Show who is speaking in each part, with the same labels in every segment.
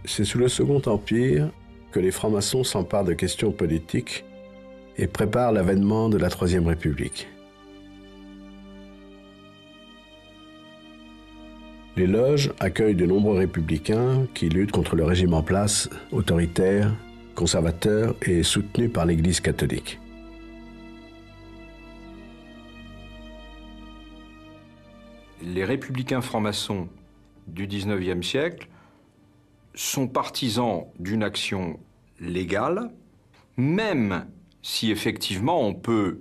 Speaker 1: C'est sous le Second Empire que les francs-maçons s'emparent de questions politiques et préparent l'avènement de la Troisième République. Les loges accueillent de nombreux républicains qui luttent contre le régime en place, autoritaire, conservateur et soutenu par l'Église catholique.
Speaker 2: Les républicains francs-maçons du XIXe siècle sont partisans d'une action légale, même si effectivement on peut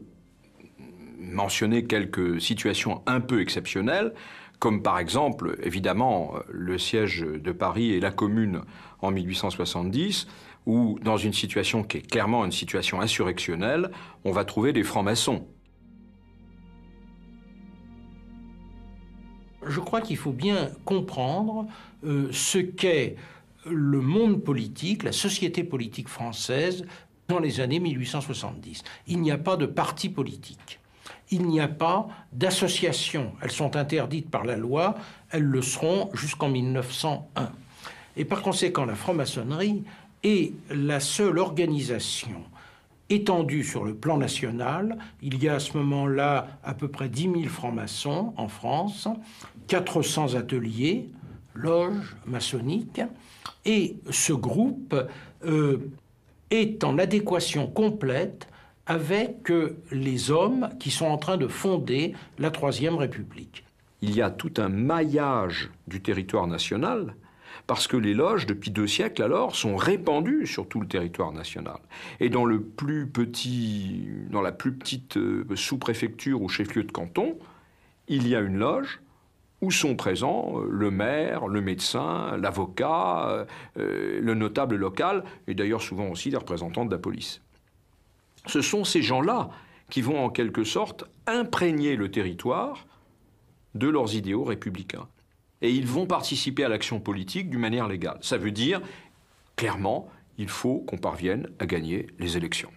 Speaker 2: mentionner quelques situations un peu exceptionnelles, comme par exemple, évidemment, le siège de Paris et la Commune en 1870, où dans une situation qui est clairement une situation insurrectionnelle, on va trouver des francs-maçons.
Speaker 3: Je crois qu'il faut bien comprendre ce qu'est le monde politique, la société politique française dans les années 1870. Il n'y a pas de parti politique. Il n'y a pas d'associations. Elles sont interdites par la loi. Elles le seront jusqu'en 1901. Et par conséquent, la franc-maçonnerie est la seule organisation étendue sur le plan national. Il y a à ce moment-là à peu près 10 000 francs-maçons en France, 400 ateliers, loges maçonniques, et ce groupe est en adéquation complète avec les hommes qui sont en train de fonder la Troisième République.
Speaker 2: Il y a tout un maillage du territoire national, parce que les loges, depuis 2 siècles alors, sont répandues sur tout le territoire national. Et dans la plus petite sous-préfecture ou chef-lieu de canton, il y a une loge où sont présents le maire, le médecin, l'avocat, le notable local, et d'ailleurs souvent aussi les représentants de la police. Ce sont ces gens-là qui vont en quelque sorte imprégner le territoire de leurs idéaux républicains. Et ils vont participer à l'action politique d'une manière légale. Ça veut dire, clairement, il faut qu'on parvienne à gagner les élections.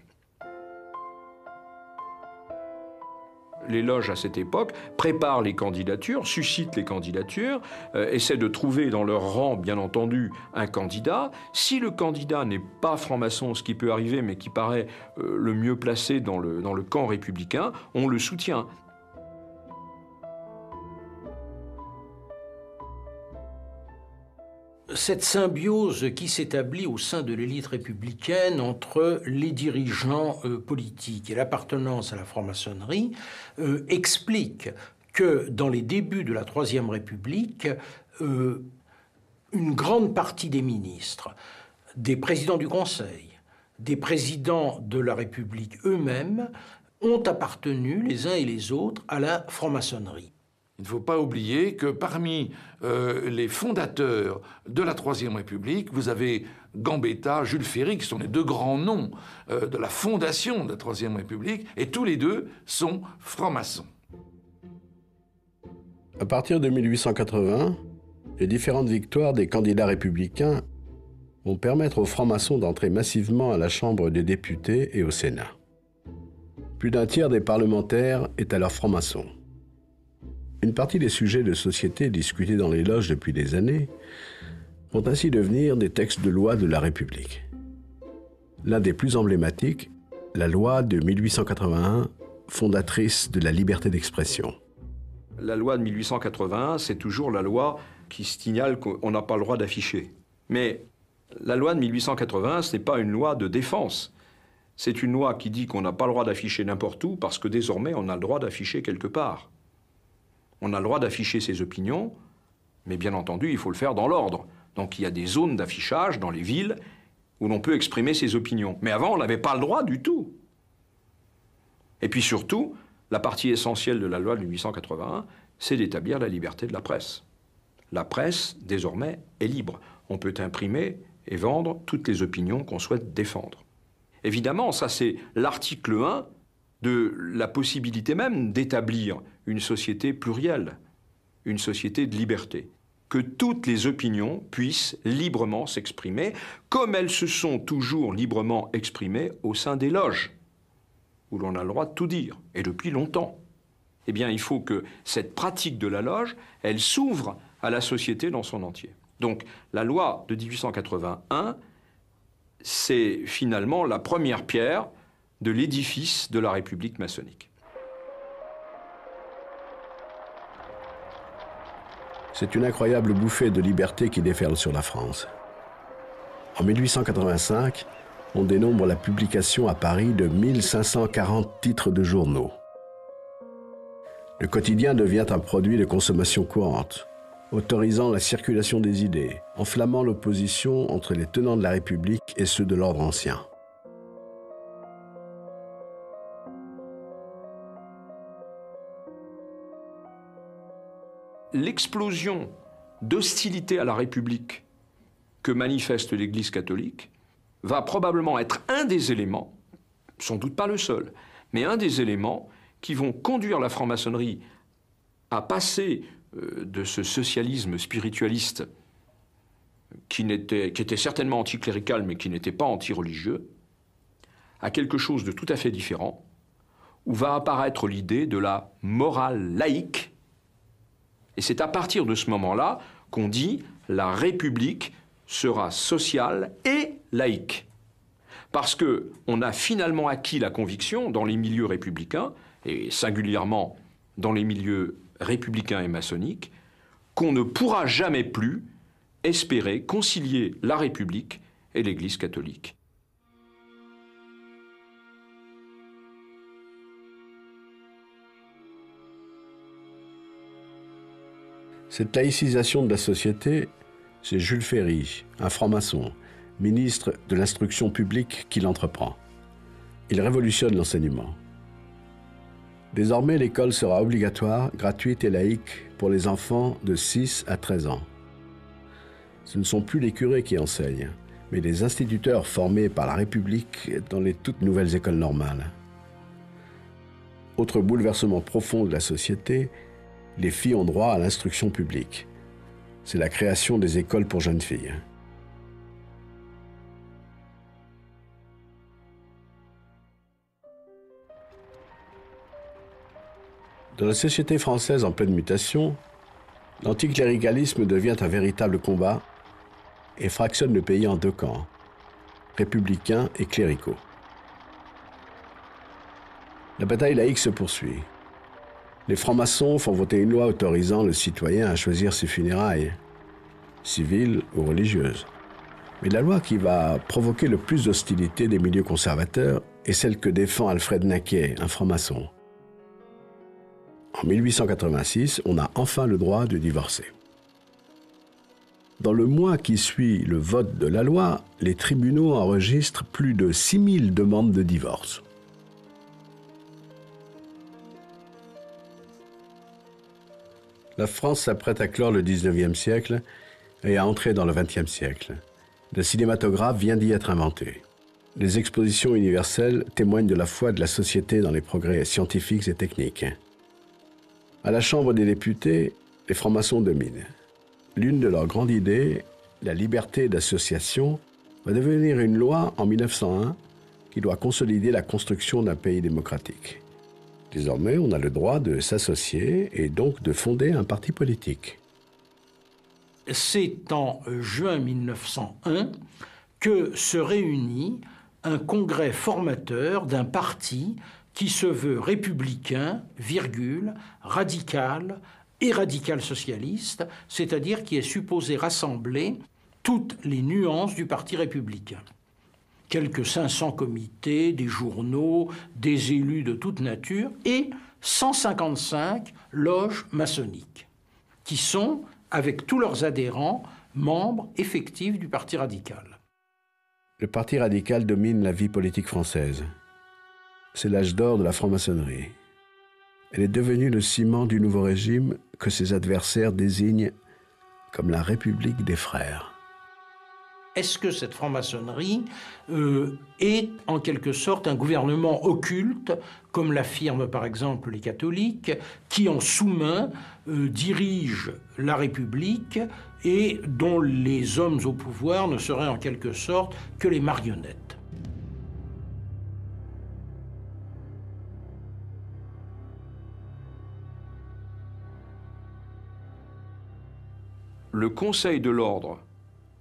Speaker 2: Les loges, à cette époque, préparent les candidatures, suscitent les candidatures, essaient de trouver dans leur rang, bien entendu, un candidat. Si le candidat n'est pas franc-maçon, ce qui peut arriver, mais qui paraît le mieux placé dans le camp républicain, on le soutient.
Speaker 3: Cette symbiose qui s'établit au sein de l'élite républicaine entre les dirigeants politiques et l'appartenance à la franc-maçonnerie explique que dans les débuts de la Troisième République, une grande partie des ministres, des présidents du Conseil, des présidents de la République eux-mêmes ont appartenu les uns et les autres à la franc-maçonnerie.
Speaker 4: Il ne faut pas oublier que parmi les fondateurs de la Troisième République, vous avez Gambetta, Jules Ferry, qui sont les 2 grands noms de la fondation de la Troisième République, et tous les 2 sont francs-maçons.
Speaker 1: À partir de 1880, les différentes victoires des candidats républicains vont permettre aux francs-maçons d'entrer massivement à la Chambre des députés et au Sénat. Plus d'un tiers des parlementaires est alors franc-maçon. Une partie des sujets de société discutés dans les loges depuis des années vont ainsi devenir des textes de loi de la République. L'un des plus emblématiques, la loi de 1881, fondatrice de la liberté d'expression.
Speaker 2: La loi de 1881, c'est toujours la loi qui signale qu'on n'a pas le droit d'afficher. Mais la loi de 1881, ce n'est pas une loi de défense. C'est une loi qui dit qu'on n'a pas le droit d'afficher n'importe où parce que désormais, on a le droit d'afficher quelque part. On a le droit d'afficher ses opinions, mais bien entendu, il faut le faire dans l'ordre. Donc il y a des zones d'affichage dans les villes où l'on peut exprimer ses opinions. Mais avant, on n'avait pas le droit du tout. Et puis surtout, la partie essentielle de la loi de 1881, c'est d'établir la liberté de la presse. La presse, désormais, est libre. On peut imprimer et vendre toutes les opinions qu'on souhaite défendre. Évidemment, ça c'est l'article 1 de la possibilité même d'établir une société plurielle, une société de liberté, que toutes les opinions puissent librement s'exprimer, comme elles se sont toujours librement exprimées au sein des loges, où l'on a le droit de tout dire, et depuis longtemps. Eh bien, il faut que cette pratique de la loge, elle s'ouvre à la société dans son entier. Donc la loi de 1881, c'est finalement la première pierre de l'édifice de la République maçonnique.
Speaker 1: C'est une incroyable bouffée de liberté qui déferle sur la France. En 1885, on dénombre la publication à Paris de 1540 titres de journaux. Le quotidien devient un produit de consommation courante, autorisant la circulation des idées, enflammant l'opposition entre les tenants de la République et ceux de l'ordre ancien.
Speaker 2: L'explosion d'hostilité à la République que manifeste l'Église catholique va probablement être un des éléments, sans doute pas le seul, mais un des éléments qui vont conduire la franc-maçonnerie à passer de ce socialisme spiritualiste qui était certainement anticlérical mais qui n'était pas anti-religieux, à quelque chose de tout à fait différent, où va apparaître l'idée de la morale laïque. Et c'est à partir de ce moment-là qu'on dit la République sera sociale et laïque. Parce qu'on a finalement acquis la conviction dans les milieux républicains, et singulièrement dans les milieux républicains et maçonniques, qu'on ne pourra jamais plus espérer concilier la République et l'Église catholique.
Speaker 1: Cette laïcisation de la société, c'est Jules Ferry, un franc-maçon, ministre de l'Instruction publique, qui l'entreprend. Il révolutionne l'enseignement. Désormais, l'école sera obligatoire, gratuite et laïque pour les enfants de 6 à 13 ans. Ce ne sont plus les curés qui enseignent, mais des instituteurs formés par la République dans les toutes nouvelles écoles normales. Autre bouleversement profond de la société, les filles ont droit à l'instruction publique. C'est la création des écoles pour jeunes filles. Dans la société française en pleine mutation, l'anticléricalisme devient un véritable combat et fractionne le pays en deux camps, républicains et cléricaux. La bataille laïque se poursuit. Les francs-maçons font voter une loi autorisant le citoyen à choisir ses funérailles, civiles ou religieuses. Mais la loi qui va provoquer le plus d'hostilité des milieux conservateurs est celle que défend Alfred Naquet, un franc-maçon. En 1886, on a enfin le droit de divorcer. Dans le mois qui suit le vote de la loi, les tribunaux enregistrent plus de 6000 demandes de divorce. La France s'apprête à clore le 19e siècle et à entrer dans le 20e siècle. Le cinématographe vient d'y être inventé. Les expositions universelles témoignent de la foi de la société dans les progrès scientifiques et techniques. À la Chambre des députés, les francs-maçons dominent. L'une de leurs grandes idées, la liberté d'association, va devenir une loi en 1901 qui doit consolider la construction d'un pays démocratique. Désormais, on a le droit de s'associer et donc de fonder un parti politique.
Speaker 3: C'est en juin 1901 que se réunit un congrès formateur d'un parti qui se veut républicain, radical et radical-socialiste, c'est-à-dire qui est supposé rassembler toutes les nuances du parti républicain. Quelques 500 comités, des journaux, des élus de toute nature et 155 loges maçonniques, qui sont, avec tous leurs adhérents, membres effectifs du Parti radical.
Speaker 1: Le Parti radical domine la vie politique française. C'est l'âge d'or de la franc-maçonnerie. Elle est devenue le ciment du nouveau régime que ses adversaires désignent comme la République des frères.
Speaker 3: Est-ce que cette franc-maçonnerie est en quelque sorte un gouvernement occulte, comme l'affirment par exemple les catholiques, qui en sous-main dirigent la République et dont les hommes au pouvoir ne seraient en quelque sorte que les marionnettes?
Speaker 2: le Conseil de l'Ordre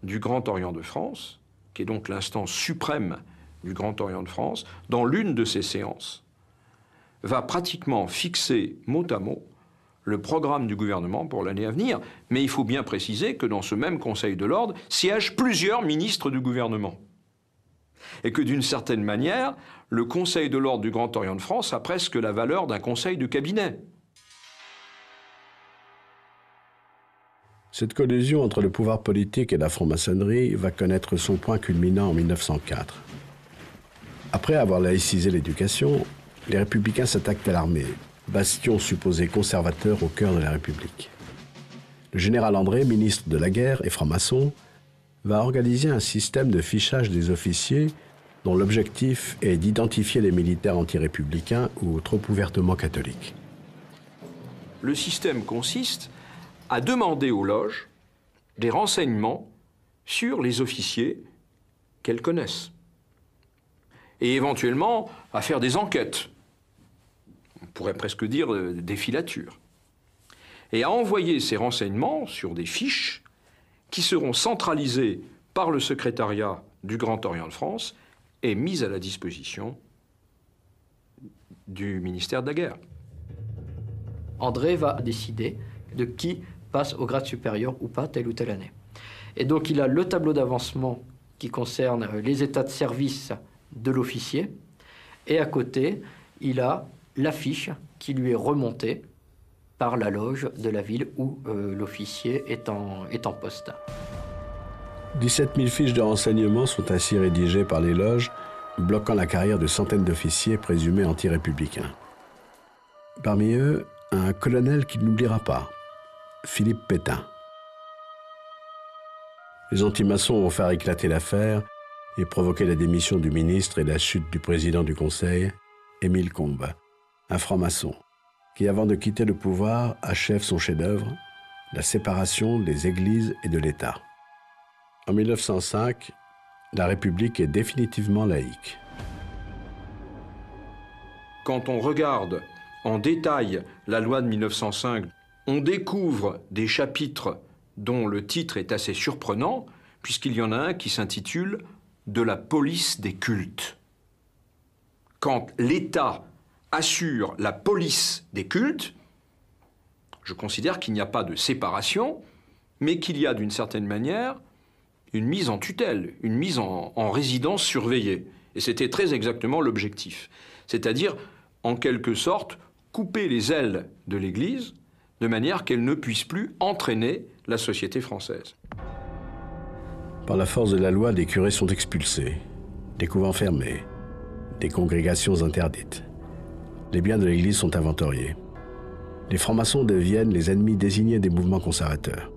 Speaker 2: du Grand Orient de France, qui est donc l'instance suprême du Grand Orient de France, dans l'une de ses séances, va pratiquement fixer mot à mot le programme du gouvernement pour l'année à venir. Mais il faut bien préciser que dans ce même Conseil de l'Ordre siègent plusieurs ministres du gouvernement. Et que d'une certaine manière, le Conseil de l'Ordre du Grand Orient de France a presque la valeur d'un conseil de cabinet.
Speaker 1: Cette collusion entre le pouvoir politique et la franc-maçonnerie va connaître son point culminant en 1904. Après avoir laïcisé l'éducation, les républicains s'attaquent à l'armée, bastion supposé conservateur au cœur de la République. Le général André, ministre de la guerre et franc-maçon, va organiser un système de fichage des officiers dont l'objectif est d'identifier les militaires anti-républicains ou trop ouvertement catholiques.
Speaker 2: Le système consiste à demander aux loges des renseignements sur les officiers qu'elles connaissent. Et éventuellement à faire des enquêtes. On pourrait presque dire des filatures. Et à envoyer ces renseignements sur des fiches qui seront centralisées par le secrétariat du Grand Orient de France et mises à la disposition du ministère de la Guerre.
Speaker 5: André va décider de qui passe au grade supérieur ou pas telle ou telle année. Et donc il a le tableau d'avancement qui concerne les états de service de l'officier, et à côté, il a la fiche qui lui est remontée par la loge de la ville où l'officier est en poste.
Speaker 1: 17 000 fiches de renseignements sont ainsi rédigées par les loges, bloquant la carrière de centaines d'officiers présumés anti-républicains. Parmi eux, un colonel qu'il n'oubliera pas, Philippe Pétain. Les anti-maçons vont faire éclater l'affaire et provoquer la démission du ministre et la chute du président du Conseil, Émile Combes, un franc-maçon, qui, avant de quitter le pouvoir, achève son chef-d'œuvre, la séparation des églises et de l'État. En 1905, la République est définitivement laïque.
Speaker 2: Quand on regarde en détail la loi de 1905, on découvre des chapitres dont le titre est assez surprenant, puisqu'il y en a un qui s'intitule « De la police des cultes ». Quand l'État assure la police des cultes, je considère qu'il n'y a pas de séparation, mais qu'il y a d'une certaine manière une mise en tutelle, une mise en résidence surveillée. Et c'était très exactement l'objectif. C'est-à-dire, en quelque sorte, couper les ailes de l'Église de manière qu'elle ne puisse plus entraîner la société française.
Speaker 1: Par la force de la loi, des curés sont expulsés, des couvents fermés, des congrégations interdites. Les biens de l'Église sont inventoriés. Les francs-maçons deviennent les ennemis désignés des mouvements conservateurs.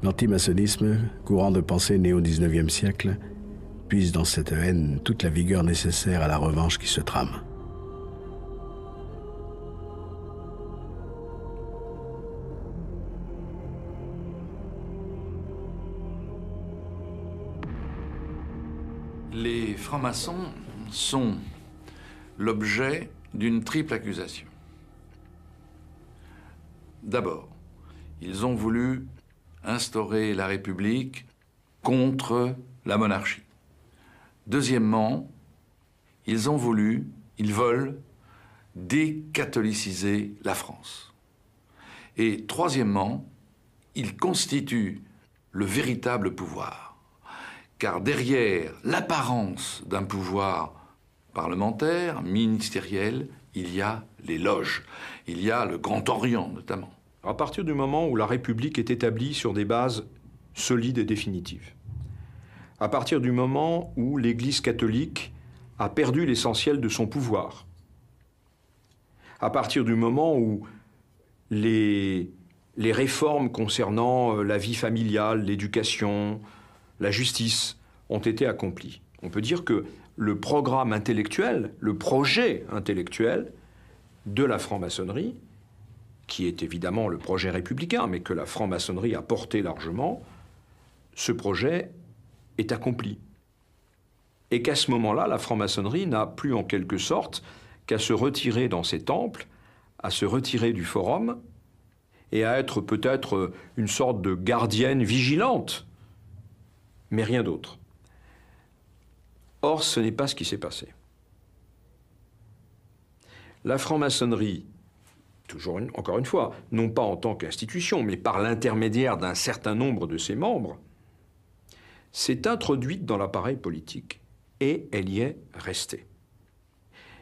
Speaker 1: L'antimaçonnisme, courant de pensée né au XIXe siècle, puise dans cette haine toute la vigueur nécessaire à la revanche qui se trame.
Speaker 4: Les francs-maçons sont l'objet d'une triple accusation. D'abord, ils ont voulu instaurer la République contre la monarchie. Deuxièmement, ils veulent décatholiciser la France. Et troisièmement, ils constituent le véritable pouvoir. Car derrière l'apparence d'un pouvoir parlementaire, ministériel, il y a les loges. Il y a le Grand Orient, notamment.
Speaker 2: À partir du moment où la République est établie sur des bases solides et définitives, à partir du moment où l'Église catholique a perdu l'essentiel de son pouvoir, à partir du moment où les réformes concernant la vie familiale, l'éducation, la justice ont été accomplies. On peut dire que le programme intellectuel, le projet intellectuel de la franc-maçonnerie, qui est évidemment le projet républicain, mais que la franc-maçonnerie a porté largement, ce projet est accompli. Et qu'à ce moment-là, la franc-maçonnerie n'a plus en quelque sorte qu'à se retirer dans ses temples, à se retirer du forum, et à être peut-être une sorte de gardienne vigilante, mais rien d'autre. Or, ce n'est pas ce qui s'est passé. La franc-maçonnerie, encore une fois, non pas en tant qu'institution, mais par l'intermédiaire d'un certain nombre de ses membres, s'est introduite dans l'appareil politique et elle y est restée.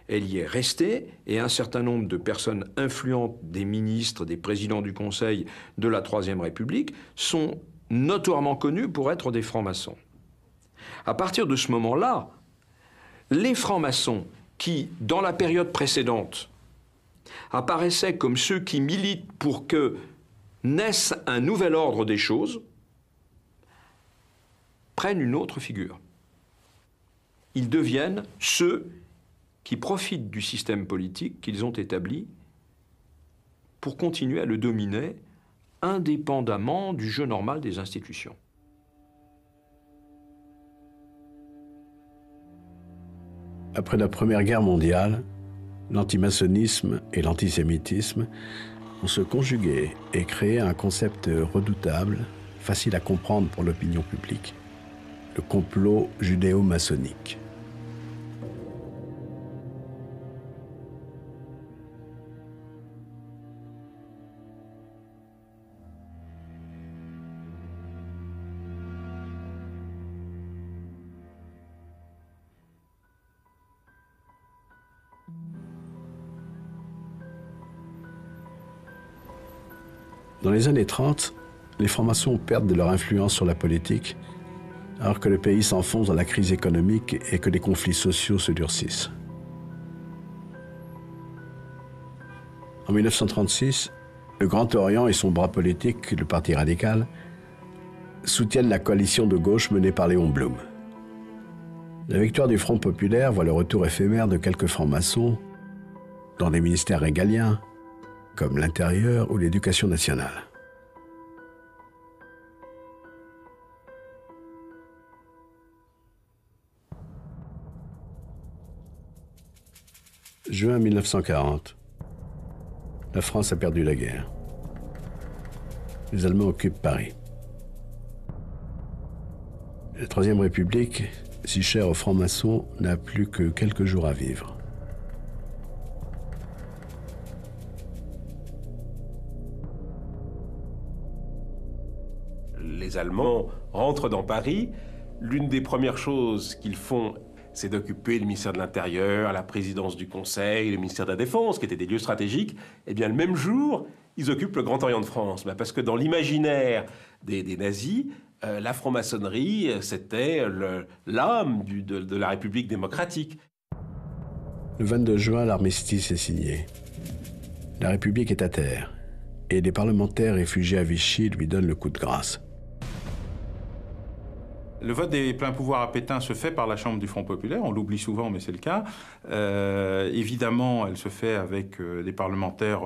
Speaker 2: Elle y est restée et un certain nombre de personnes influentes, des ministres, des présidents du Conseil de la Troisième République, sont notoirement connus pour être des francs-maçons. À partir de ce moment-là, les francs-maçons qui, dans la période précédente, apparaissaient comme ceux qui militent pour que naisse un nouvel ordre des choses, prennent une autre figure. Ils deviennent ceux qui profitent du système politique qu'ils ont établi pour continuer à le dominer indépendamment du jeu normal des institutions.
Speaker 1: Après la Première Guerre mondiale, l'antimaçonnisme et l'antisémitisme ont se conjugué et créé un concept redoutable, facile à comprendre pour l'opinion publique, le complot judéo-maçonnique. Dans les années 30, les francs-maçons perdent de leur influence sur la politique, alors que le pays s'enfonce dans la crise économique et que les conflits sociaux se durcissent. En 1936, le Grand Orient et son bras politique, le Parti radical, soutiennent la coalition de gauche menée par Léon Blum. La victoire du Front populaire voit le retour éphémère de quelques francs-maçons dans des ministères régaliens, comme l'Intérieur ou l'Éducation nationale. Juin 1940. La France a perdu la guerre. Les Allemands occupent Paris. La Troisième République, si chère aux francs-maçons, n'a plus que quelques jours à vivre.
Speaker 6: Les Allemands rentrent dans Paris. L'une des premières choses qu'ils font, c'est d'occuper le ministère de l'Intérieur, la présidence du Conseil, le ministère de la Défense, qui étaient des lieux stratégiques. Eh bien, le même jour, ils occupent le Grand Orient de France. Parce que dans l'imaginaire des nazis, la franc-maçonnerie, c'était l'âme de la République démocratique.
Speaker 1: Le 22 juin, l'armistice est signé. La République est à terre, et des parlementaires réfugiés à Vichy lui donnent le coup de grâce.
Speaker 7: Le vote des pleins pouvoirs à Pétain se fait par la Chambre du Front populaire, on l'oublie souvent, mais c'est le cas. Évidemment, elle se fait avec des parlementaires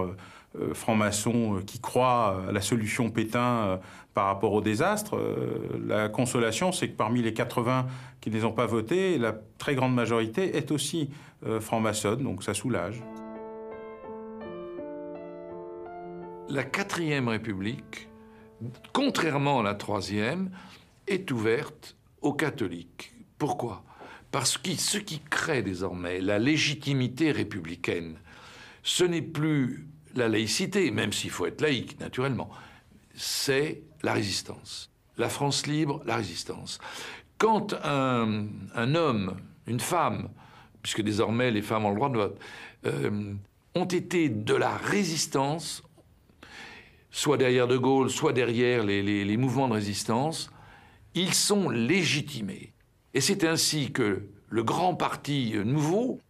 Speaker 7: francs-maçons qui croient à la solution Pétain par rapport au désastre. La consolation, c'est que parmi les 80 qui ne les ont pas votés, la très grande majorité est aussi franc-maçonne, donc ça soulage.
Speaker 4: La 4e République, contrairement à la 3e, est ouverte aux catholiques. Pourquoi? Parce que ce qui crée désormais la légitimité républicaine, ce n'est plus la laïcité, même s'il faut être laïque, naturellement, c'est la résistance. La France libre, la résistance. Quand un homme, une femme, puisque désormais les femmes ont le droit de vote, ont été de la résistance, soit derrière De Gaulle, soit derrière les mouvements de résistance, ils sont légitimés. Et c'est ainsi que le grand parti nouveau,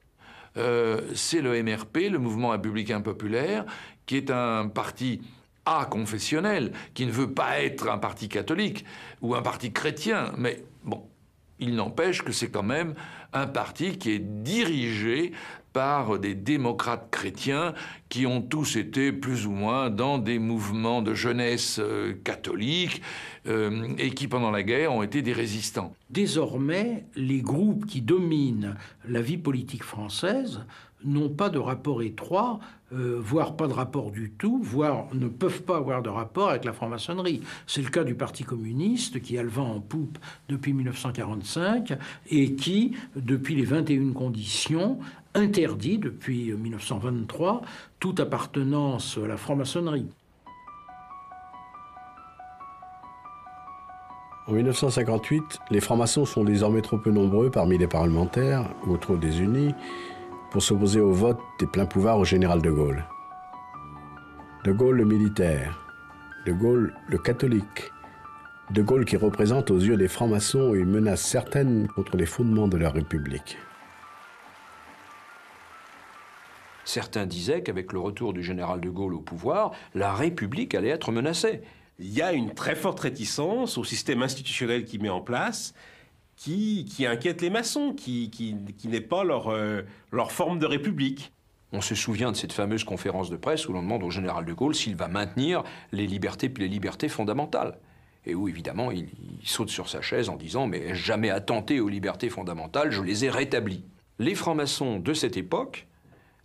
Speaker 4: c'est le MRP, le Mouvement républicain populaire, qui est un parti confessionnel, qui ne veut pas être un parti catholique ou un parti chrétien, mais bon, il n'empêche que c'est quand même un parti qui est dirigé par des démocrates chrétiens qui ont tous été plus ou moins dans des mouvements de jeunesse catholique et qui, pendant la guerre, ont été des résistants.
Speaker 3: Désormais, les groupes qui dominent la vie politique française n'ont pas de rapport étroit, voire pas de rapport du tout, voire ne peuvent pas avoir de rapport avec la franc-maçonnerie. C'est le cas du Parti communiste qui a le vent en poupe depuis 1945 et qui, depuis les 21 conditions, interdit depuis 1923 toute appartenance à la franc-maçonnerie.
Speaker 1: En 1958, les francs-maçons sont désormais trop peu nombreux parmi les parlementaires, ou trop désunis, pour s'opposer au vote des pleins pouvoirs au général de Gaulle. De Gaulle le militaire, de Gaulle le catholique, de Gaulle qui représente aux yeux des francs-maçons une menace certaine contre les fondements de la République.
Speaker 2: Certains disaient qu'avec le retour du général de Gaulle au pouvoir, la République allait être menacée.
Speaker 6: Il y a une très forte réticence au système institutionnel qu'il met en place, qui inquiète les maçons, qui n'est pas leur forme de république.
Speaker 2: On se souvient de cette fameuse conférence de presse où l'on demande au général de Gaulle s'il va maintenir les libertés fondamentales. Et où, évidemment, il saute sur sa chaise en disant « Mais ai-je jamais attenté aux libertés fondamentales? Je les ai rétablies. » Les francs-maçons de cette époque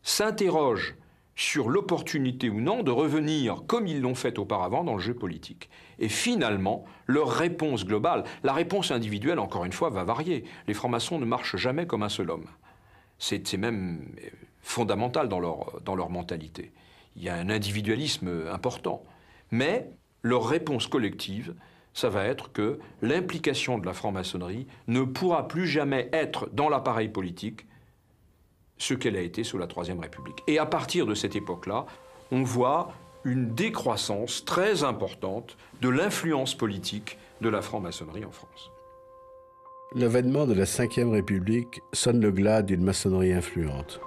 Speaker 2: s'interrogent sur l'opportunité ou non de revenir, comme ils l'ont fait auparavant, dans le jeu politique. Et finalement, leur réponse globale, la réponse individuelle, encore une fois, va varier. Les francs-maçons ne marchent jamais comme un seul homme. C'est même fondamental dans leur mentalité. Il y a un individualisme important. Mais leur réponse collective, ça va être que l'implication de la franc-maçonnerie ne pourra plus jamais être dans l'appareil politique ce qu'elle a été sous la Troisième République. Et à partir de cette époque-là, on voit une décroissance très importante de l'influence politique de la franc-maçonnerie en France.
Speaker 1: L'avènement de la Ve République sonne le glas d'une maçonnerie influente.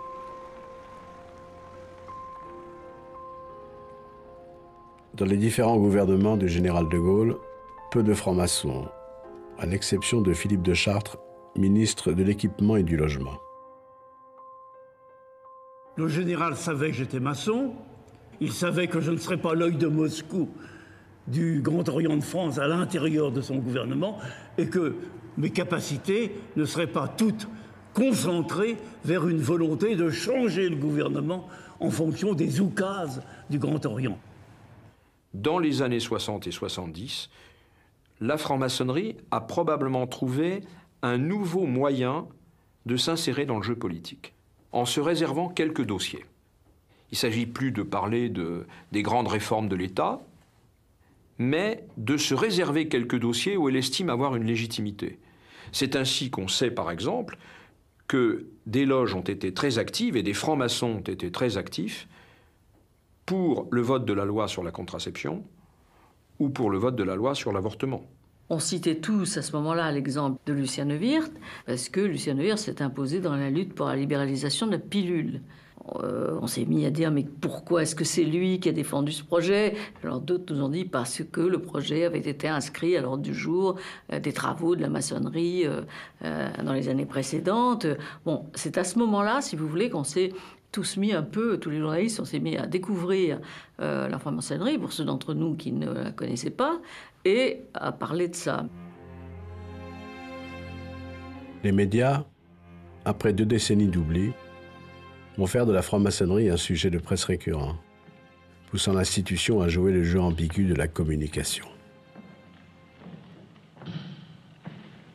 Speaker 1: Dans les différents gouvernements du général de Gaulle, peu de francs-maçons, à l'exception de Philippe de Chartres, ministre de l'Équipement et du Logement.
Speaker 8: Le général savait que j'étais maçon, il savait que je ne serais pas l'œil de Moscou du Grand Orient de France à l'intérieur de son gouvernement et que mes capacités ne seraient pas toutes concentrées vers une volonté de changer le gouvernement en fonction des oukases du Grand Orient.
Speaker 2: Dans les années 60 et 70, la franc-maçonnerie a probablement trouvé un nouveau moyen de s'insérer dans le jeu politique, en se réservant quelques dossiers. Il ne s'agit plus de parler des grandes réformes de l'État, mais de se réserver quelques dossiers où elle estime avoir une légitimité. C'est ainsi qu'on sait, par exemple, que des loges ont été très actives et des francs-maçons ont été très actifs pour le vote de la loi sur la contraception ou pour le vote de la loi sur l'avortement.
Speaker 9: On citait tous à ce moment-là l'exemple de Lucien Neuwirth, parce que Lucien Neuwirth s'est imposé dans la lutte pour la libéralisation de la pilule. On s'est mis à dire, mais pourquoi est-ce que c'est lui qui a défendu ce projet? Alors d'autres nous ont dit, parce que le projet avait été inscrit à l'ordre du jour des travaux de la maçonnerie dans les années précédentes. Bon, c'est à ce moment-là, si vous voulez, qu'on s'est tous mis un peu, tous les journalistes, on s'est mis à découvrir la franc-maçonnerie, pour ceux d'entre nous qui ne la connaissaient pas, et à parler de ça.
Speaker 1: Les médias, après 2 décennies d'oubli, vont faire de la franc-maçonnerie un sujet de presse récurrent, poussant l'institution à jouer le jeu ambigu de la communication.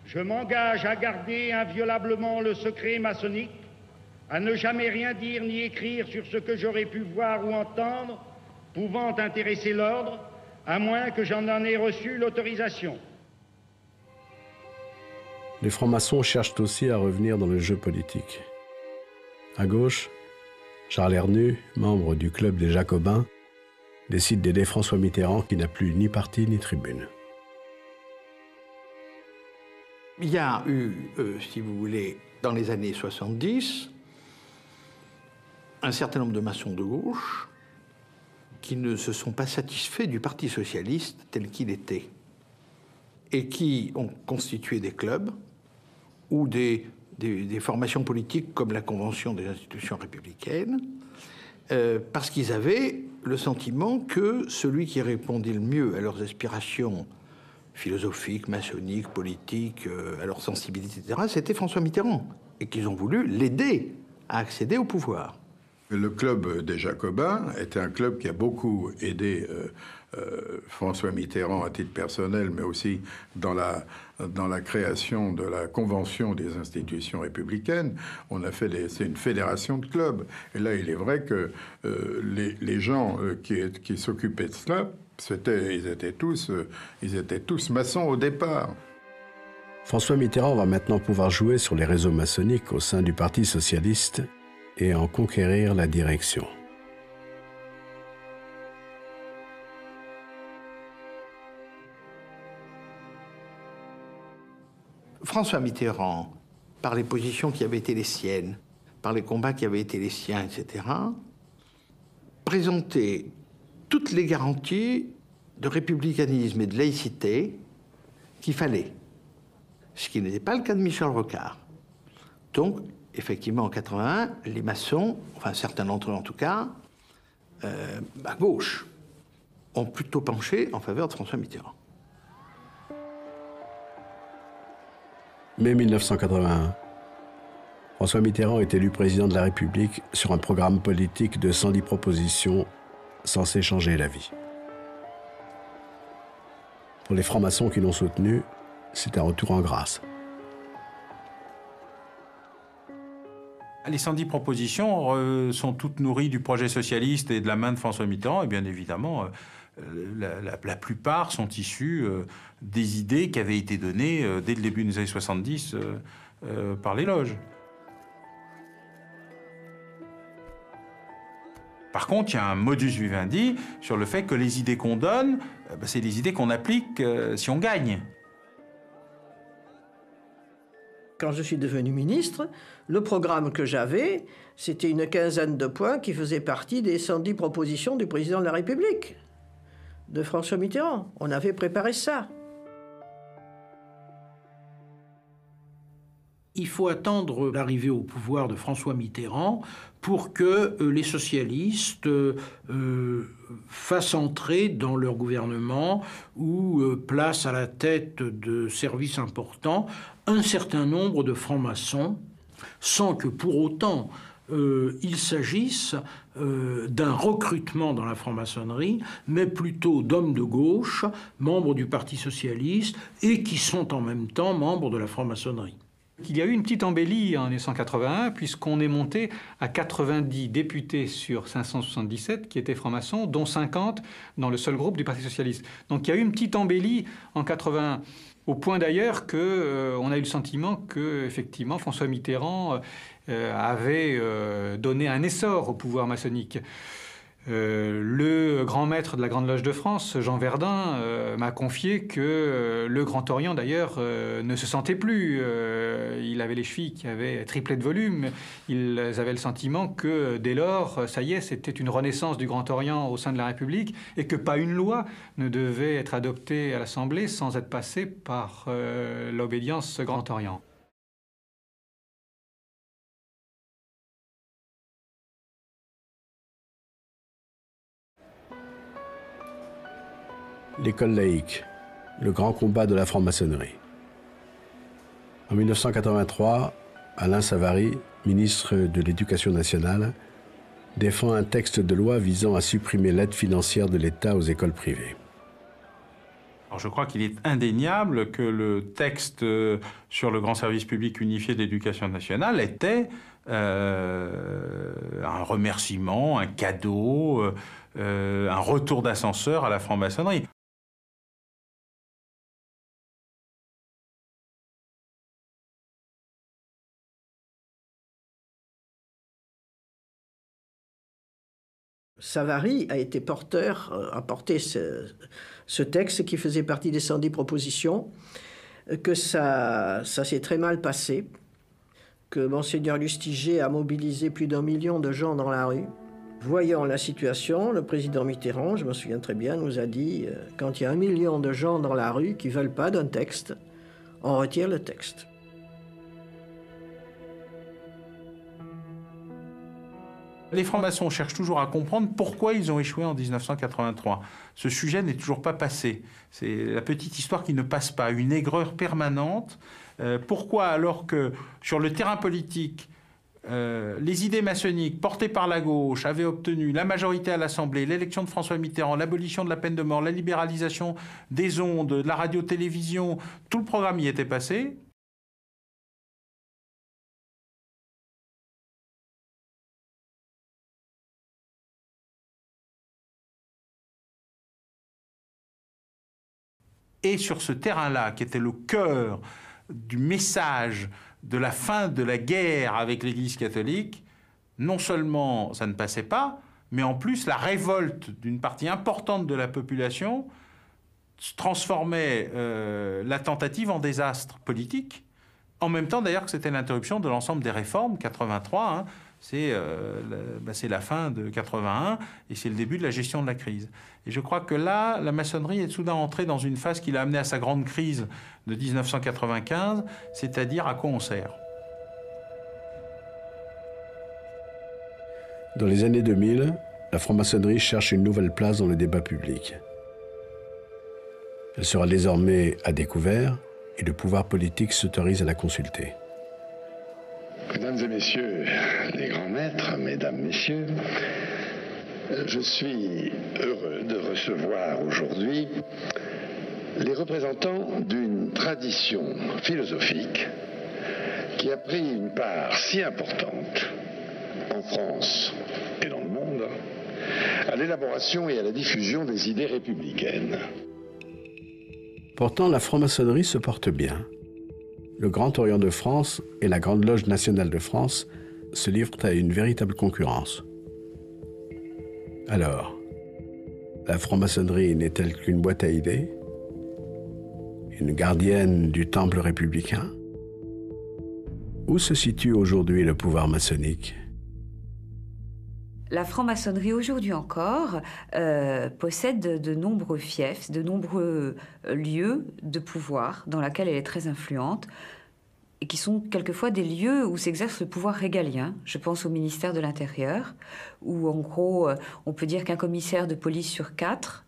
Speaker 10: Je m'engage à garder inviolablement le secret maçonnique, à ne jamais rien dire ni écrire sur ce que j'aurais pu voir ou entendre, pouvant intéresser l'ordre, à moins que j'en ai reçu l'autorisation.
Speaker 1: Les francs-maçons cherchent aussi à revenir dans le jeu politique. À gauche, Charles Hernu, membre du club des Jacobins, décide d'aider François Mitterrand qui n'a plus ni parti ni tribune.
Speaker 11: Il y a eu, si vous voulez, dans les années 70, un certain nombre de maçons de gauche qui ne se sont pas satisfaits du Parti socialiste tel qu'il était et qui ont constitué des clubs où des des formations politiques comme la Convention des institutions républicaines, parce qu'ils avaient le sentiment que celui qui répondait le mieux à leurs aspirations philosophiques, maçonniques, politiques, à leur sensibilité, etc., c'était François Mitterrand, et qu'ils ont voulu l'aider à accéder au pouvoir.
Speaker 12: Le club des Jacobins était un club qui a beaucoup aidé François Mitterrand à titre personnel, mais aussi dans la création de la Convention des institutions républicaines. C'est une fédération de clubs. Et là, il est vrai que les gens qui s'occupaient de cela, ils étaient tous maçons au départ.
Speaker 1: François Mitterrand va maintenant pouvoir jouer sur les réseaux maçonniques au sein du Parti socialiste et en conquérir la direction.
Speaker 11: François Mitterrand, par les positions qui avaient été les siennes, par les combats qui avaient été les siens, etc., présentait toutes les garanties de républicanisme et de laïcité qu'il fallait. Ce qui n'était pas le cas de Michel Rocard. Donc, effectivement, en 81, les maçons, enfin certains d'entre eux en tout cas, à gauche, ont plutôt penché en faveur de François Mitterrand.
Speaker 1: Mai 1981. François Mitterrand est élu président de la République sur un programme politique de 110 propositions censées changer la vie. Pour les francs-maçons qui l'ont soutenu, c'est un retour en grâce.
Speaker 7: Les 110 propositions sont toutes nourries du projet socialiste et de la main de François Mitterrand, et bien évidemment, la plupart sont issues des idées qui avaient été données dès le début des années 70 par les loges. Par contre, il y a un modus vivendi sur le fait que les idées qu'on donne, c'est les idées qu'on applique si on gagne.
Speaker 13: Quand je suis devenu ministre, le programme que j'avais, c'était une quinzaine de points qui faisaient partie des 110 propositions du président de la République, de François Mitterrand. On avait préparé ça.
Speaker 3: Il faut attendre l'arrivée au pouvoir de François Mitterrand pour que les socialistes fassent entrer dans leur gouvernement ou placent à la tête de services importants un certain nombre de francs-maçons, sans que pour autant il s'agisse d'un recrutement dans la franc-maçonnerie, mais plutôt d'hommes de gauche, membres du Parti socialiste, et qui sont en même temps membres de la franc-maçonnerie.
Speaker 14: Il y a eu une petite embellie en 1981, puisqu'on est monté à 90 députés sur 577 qui étaient francs-maçons, dont 50 dans le seul groupe du Parti socialiste. Donc il y a eu une petite embellie en 81, au point d'ailleurs qu'on a eu le sentiment que, effectivement, François Mitterrand avait donné un essor au pouvoir maçonnique. Le grand maître de la Grande Loge de France, Jean Verdun, m'a confié que le Grand Orient, d'ailleurs, ne se sentait plus. Il avait les chevilles qui avaient triplé de volume. Ils avaient le sentiment que, dès lors, ça y est, c'était une renaissance du Grand Orient au sein de la République et que pas une loi ne devait être adoptée à l'Assemblée sans être passée par l'obédience Grand Orient.
Speaker 1: L'école laïque, le grand combat de la franc-maçonnerie. En 1983, Alain Savary, ministre de l'Éducation nationale, défend un texte de loi visant à supprimer l'aide financière de l'État aux écoles privées.
Speaker 7: Alors je crois qu'il est indéniable que le texte sur le grand service public unifié d'éducation nationale était un remerciement, un cadeau, un retour d'ascenseur à la franc-maçonnerie.
Speaker 13: Savary a été a porté ce texte qui faisait partie des 110 propositions, que ça s'est très mal passé, que Monseigneur Lustiger a mobilisé plus d'1 million de gens dans la rue. Voyant la situation, le président Mitterrand, je me souviens très bien, nous a dit quand il y a 1 million de gens dans la rue qui ne veulent pas d'un texte, on retire le texte.
Speaker 7: Les francs-maçons cherchent toujours à comprendre pourquoi ils ont échoué en 1983. Ce sujet n'est toujours pas passé. C'est la petite histoire qui ne passe pas, une aigreur permanente. Pourquoi, alors que sur le terrain politique, les idées maçonniques portées par la gauche avaient obtenu la majorité à l'Assemblée, l'élection de François Mitterrand, l'abolition de la peine de mort, la libéralisation des ondes, de la radio-télévision, tout le programme y était passé. Et sur ce terrain-là, qui était le cœur du message de la fin de la guerre avec l'Église catholique, non seulement ça ne passait pas, mais en plus la révolte d'une partie importante de la population transformait la tentative en désastre politique, en même temps d'ailleurs que c'était l'interruption de l'ensemble des réformes, 83, hein, c'est la fin de 81 et c'est le début de la gestion de la crise. Et je crois que là, la maçonnerie est soudain entrée dans une phase qui l'a amenée à sa grande crise de 1995, c'est-à-dire à quoi on sert.
Speaker 1: Dans les années 2000, la franc-maçonnerie cherche une nouvelle place dans le débat public. Elle sera désormais à découvert et le pouvoir politique s'autorise à la consulter.
Speaker 15: Mesdames et messieurs les grands maîtres, mesdames, messieurs, je suis heureux de recevoir aujourd'hui les représentants d'une tradition philosophique qui a pris une part si importante en France et dans le monde à l'élaboration et à la diffusion des idées républicaines.
Speaker 1: Pourtant, la franc-maçonnerie se porte bien. Le Grand Orient de France et la Grande Loge nationale de France se livrent à une véritable concurrence. Alors, la franc-maçonnerie n'est-elle qu'une boîte à idées? Une gardienne du temple républicain? Où se situe aujourd'hui le pouvoir maçonnique?
Speaker 16: La franc-maçonnerie, aujourd'hui encore, possède de nombreux fiefs, de nombreux lieux de pouvoir dans lesquels elle est très influente et qui sont quelquefois des lieux où s'exerce le pouvoir régalien. Je pense au ministère de l'Intérieur, où en gros, on peut dire qu'un commissaire de police sur 4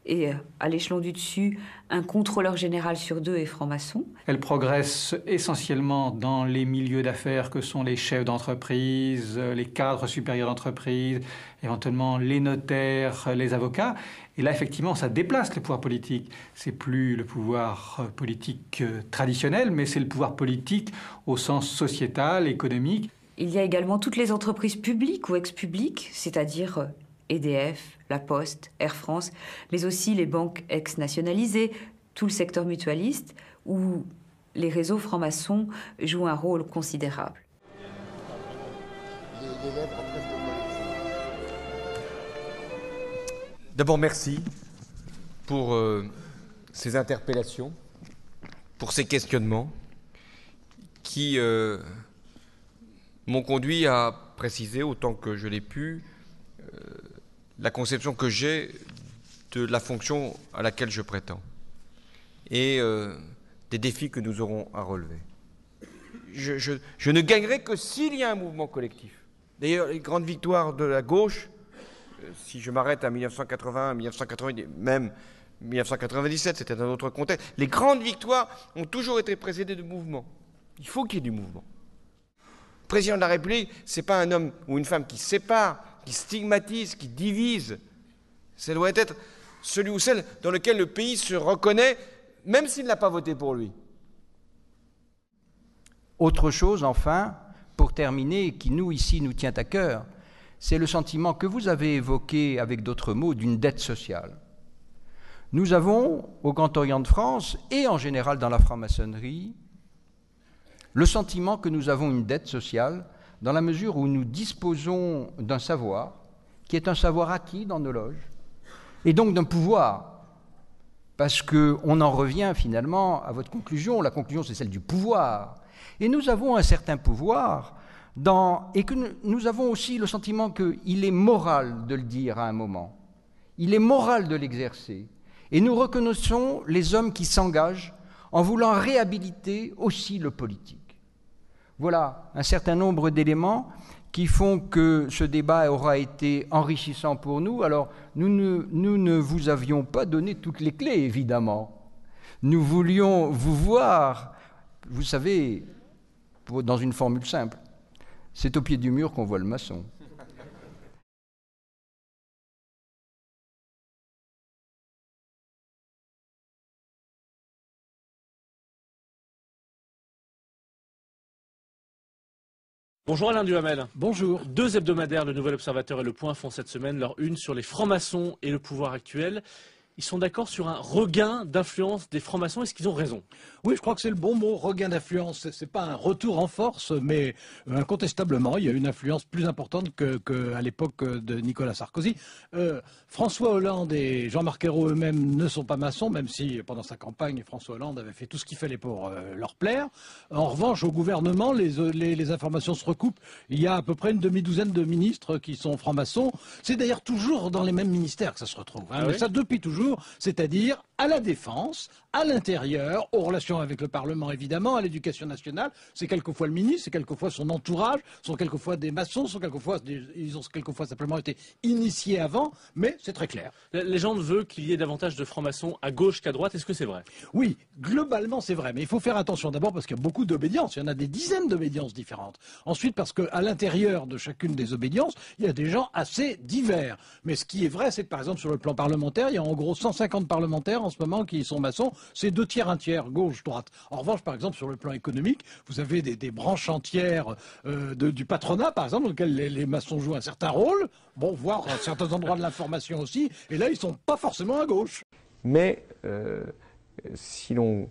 Speaker 16: et à l'échelon du dessus, un contrôleur général sur 2 est franc-maçon.
Speaker 14: Elle progresse essentiellement dans les milieux d'affaires que sont les chefs d'entreprise, les cadres supérieurs d'entreprise, éventuellement les notaires, les avocats. Et là, effectivement, ça déplace le pouvoir politique. C'est plus le pouvoir politique traditionnel, mais c'est le pouvoir politique au sens sociétal, économique.
Speaker 16: Il y a également toutes les entreprises publiques ou ex-publiques, c'est-à-dire EDF, La Poste, Air France, mais aussi les banques ex-nationalisées, tout le secteur mutualiste, où les réseaux francs-maçons jouent un rôle considérable.
Speaker 17: D'abord, merci pour ces interpellations, pour ces questionnements qui m'ont conduit à préciser, autant que je l'ai pu, la conception que j'ai de la fonction à laquelle je prétends et des défis que nous aurons à relever. Je ne gagnerai que s'il y a un mouvement collectif. D'ailleurs, les grandes victoires de la gauche, si je m'arrête à 1981, 1990, même 1997, c'était un autre contexte, les grandes victoires ont toujours été précédées de mouvements. Il faut qu'il y ait du mouvement. Le président de la République, ce n'est pas un homme ou une femme qui sépare, qui stigmatise, qui divise. Ça doit être celui ou celle dans lequel le pays se reconnaît, même s'il n'a pas voté pour lui.
Speaker 18: Autre chose, enfin, pour terminer, qui nous, ici, nous tient à cœur, c'est le sentiment que vous avez évoqué avec d'autres mots d'une dette sociale. Nous avons, au Grand Orient de France, et en général dans la franc-maçonnerie, le sentiment que nous avons une dette sociale dans la mesure où nous disposons d'un savoir, qui est un savoir acquis dans nos loges, et donc d'un pouvoir, parce qu'on en revient finalement à votre conclusion. La conclusion, c'est celle du pouvoir. Et nous avons un certain pouvoir, et que nous avons aussi le sentiment qu'il est moral de le dire à un moment. Il est moral de l'exercer. Et nous reconnaissons les hommes qui s'engagent en voulant réhabiliter aussi le politique. Voilà un certain nombre d'éléments qui font que ce débat aura été enrichissant pour nous. Alors, nous ne vous avions pas donné toutes les clés, évidemment. Nous voulions vous voir, vous savez, dans une formule simple. C'est au pied du mur qu'on voit le maçon.
Speaker 19: Bonjour Alain Duhamel.
Speaker 20: Bonjour.
Speaker 19: 2 hebdomadaires, Le Nouvel Observateur et Le Point, font cette semaine leur une sur les francs-maçons et le pouvoir actuel. Ils sont d'accord sur un regain d'influence des francs-maçons. Est-ce qu'ils ont raison?
Speaker 20: Oui, je crois que c'est le bon mot, regain d'influence. C'est pas un retour en force, mais incontestablement, il y a une influence plus importante qu'à l'époque de Nicolas Sarkozy. François Hollande et Jean-Marc Ayrault eux-mêmes ne sont pas maçons, même si pendant sa campagne, François Hollande avait fait tout ce qu'il fallait pour leur plaire. En revanche, au gouvernement, les informations se recoupent. Il y a à peu près une demi-douzaine de ministres qui sont francs-maçons. C'est d'ailleurs toujours dans les mêmes ministères que ça se retrouve. Hein, mais ça depuis toujours. C'est-à-dire à la défense, à l'intérieur, aux relations avec le Parlement évidemment, à l'éducation nationale. C'est quelquefois le ministre, c'est quelquefois son entourage, sont quelquefois des maçons, ils ont quelquefois simplement été initiés avant, mais c'est très clair.
Speaker 19: La légende veut qu'il y ait davantage de francs-maçons à gauche qu'à droite. Est-ce que c'est vrai?
Speaker 20: Oui, globalement c'est vrai, mais il faut faire attention d'abord parce qu'il y a beaucoup d'obédiences, il y en a des dizaines d'obédiences différentes. Ensuite parce qu'à l'intérieur de chacune des obédiences, il y a des gens assez divers. Mais ce qui est vrai, c'est que par exemple sur le plan parlementaire, il y a en gros 150 parlementaires en ce moment qui sont maçons, c'est 2 tiers, 1 tiers, gauche, droite. En revanche, par exemple, sur le plan économique, vous avez des branches entières du patronat, par exemple, dans lesquelles les maçons jouent un certain rôle, bon, voire à certains endroits de l'information aussi, et là, ils ne sont pas forcément à gauche.
Speaker 17: Mais si l'on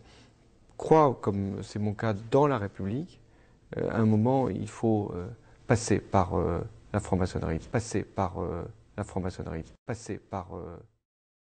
Speaker 17: croit, comme c'est mon cas, dans la République, à un moment, il faut passer par la franc-maçonnerie, passer par la franc-maçonnerie, passer par